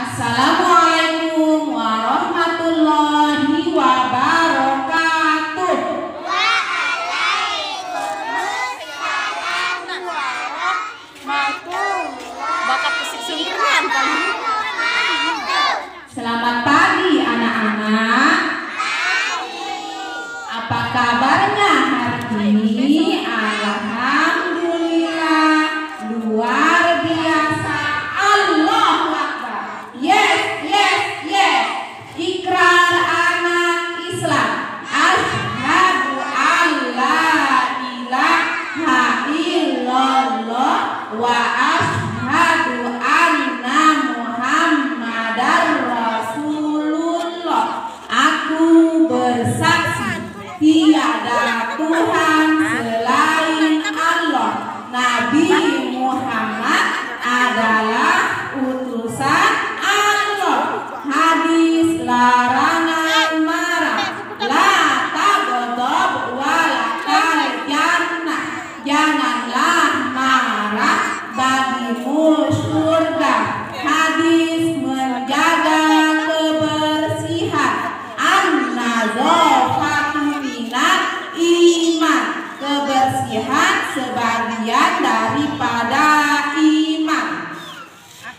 Assalamualaikum warahmatullahi wabarakatuh. Waalaikumsalam warahmatullahi. Selamat pagi anak-anak. Apa kabarnya hari ini? Alhamdulillah, luar biasa. Allahu Akbar. Yes, yes, yes. Ikrar anak Islam. Asyhadu an la ilaha illallah wa asyhadu anna Muhammadar Rasulullah. Aku bersaksi tiada Tuhan selain Allah. Nabi Muhammad adalah utusan Allah. Hadis larangan marah. La taghdab walakal jannah. Janganlah marah, bagimu surga. Hadis menjaga kebersihan. An-nazafatu minal iman. Kebersihan sebagian daripada iman.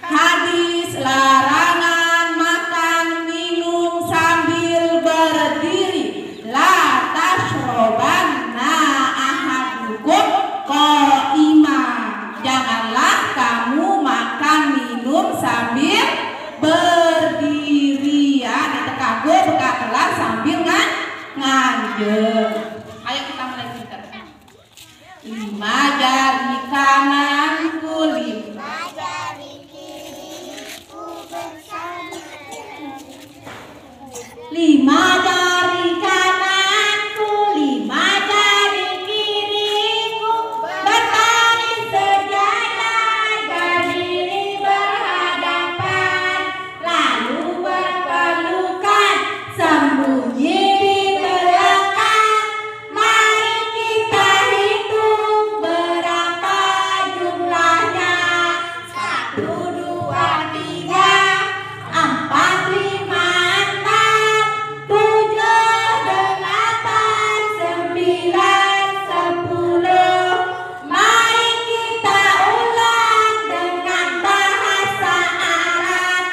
Hadis larangan makan minum sambil berdiri. La tashrobanna ahadukum qa'imah. Janganlah kamu makan minum sambil berdiri. Ya, ditekago buka kelas sambil nganjel. Ayo kita mulai pintar. 5 jari kananku, 5 Jari kiriku bersama. 5 jari kananku, 5 jari kiriku berbaris sejajar, berdiri berhadapan, lalu berpelukan, sembunyi di belakang. Mari kita hitung berapa jumlahnya. 1, 2, 3, 4, 5, 6, 7, 8, 9, 10. Mari kita ulang dengan bahasa Arab.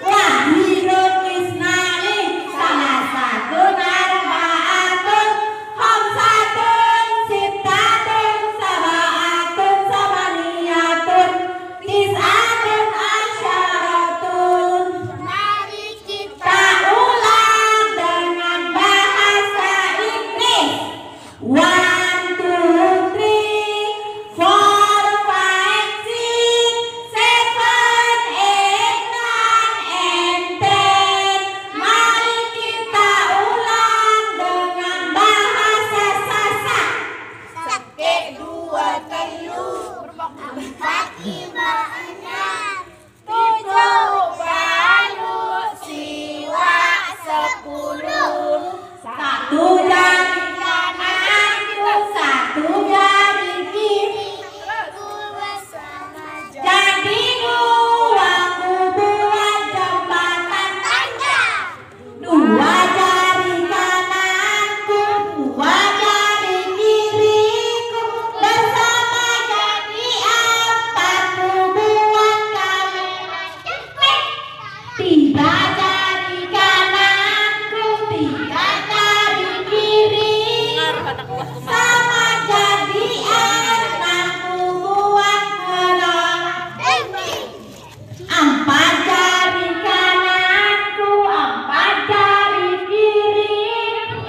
Wahidun isnani, salasatun arba'atun, khamsatun sittatun, sab'atun samaniyatun, tis'atun asyaratun. Mari kita Kita ulang dengan bahasa Inggris. 1, 2, 3, 4, 5, 6, 7, 8, 9, 10. Mari kita ulang dengan bahasa Sasak. 1, 2, 3, 4, 5, 6, 7, baru siwa 10. 1 jari kananku, 1 jari kiri. Jadi 2 aku buat jembatan tangga. 2 jari kananku, 2 jari kiriku, bersama jadi 4 ku buat kamera cepet. 3 jari kananku, 3 jari kiriku, sama jadi 6 ku buat menara tinggi. 4 jari kananku, 4 jari kiriku,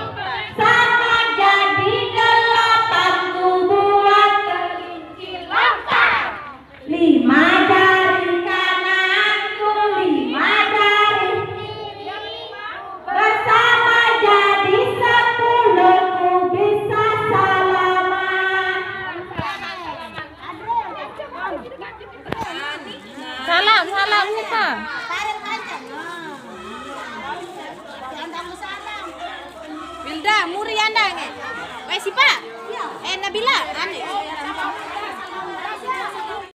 sama jadi 8 ku buat kelinci longkang. 5 jari kananku, 5 jari kiriku, bersama jadi 10 ku bisa salaman. Salam, salam kita. Wilda, Muri anda nge? Wes Sipa? Nabila, ane.